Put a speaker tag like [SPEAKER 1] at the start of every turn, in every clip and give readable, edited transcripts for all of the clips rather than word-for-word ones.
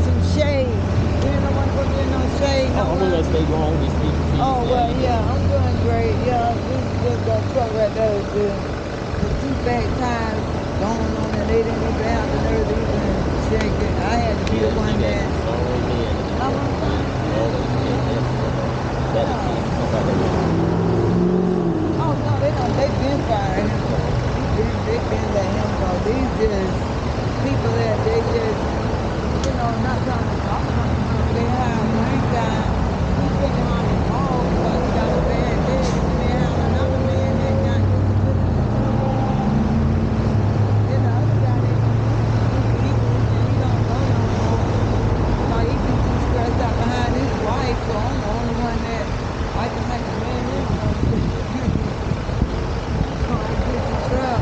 [SPEAKER 1] some shade. You don't want to put me in no shade.
[SPEAKER 2] Oh, I'm gonna stay long and speak to you.
[SPEAKER 1] Oh, well, yeah, I'm doing great. Yeah, this is just that truck right there is good. The two back tires going on and they didn't even have the nerve to even check it. I had to be the one that. I'm on fire. Oh, no, they been firing him. They been letting him go. These just people that they just, not trying to talk about him. They have one guy, he's sitting on the phone because he got a bad leg, and then they have another man that got disability insurance. Then the other guy, they don't use vehicles, and he don't go no more. So he be too stressed out behind his wife, so I'm the only one that I can make a man anyway. So I get the truck,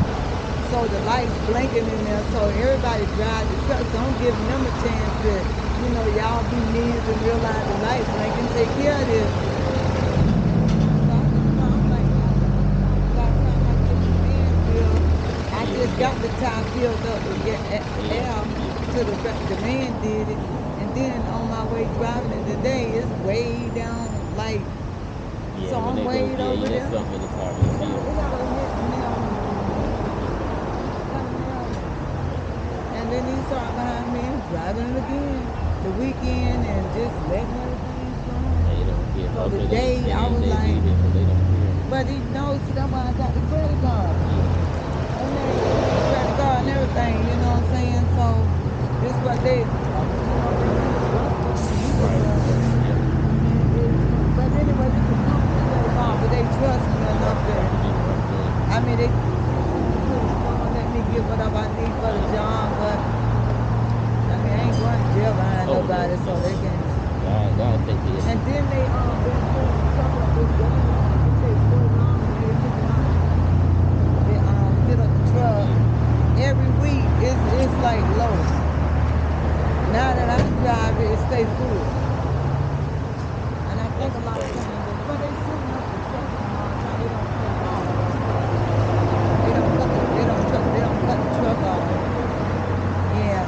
[SPEAKER 1] so the lights blinking in there, so everybody drive the truck. So I'm giving them a chance to, y'all be men and realize the lights blinking, take care of this. So I'm like, by the time I get the man filled, I just got the tire filled up with air to the man did it. And then on my way driving it today, it's way down, like, so I'm way over there. It got a hit nail. And then he started behind me and driving it again the weekend and just letting everything go. So the day I was like, but he knows that's why I got the credit card. And then credit card and everything, you know what I'm saying? So this what they but anyway, this is but they trust me enough that they gonna let me get whatever I need for the job, but I ain't going to jail behind nobody, so they can. And then they been talking about this gun. It takes so long and they get up the truck. Every week it's like low. Now that I drive it, it stays full. And I think a lot of times, but they shooting up the truck all the time. They don't cut it off. They don't cut the truck off. Yeah.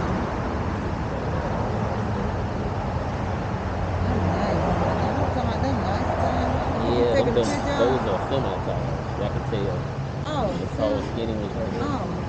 [SPEAKER 2] Those are feminine tires. I can tell.
[SPEAKER 1] Oh,
[SPEAKER 2] the tall, skinny ones are.
[SPEAKER 1] Oh.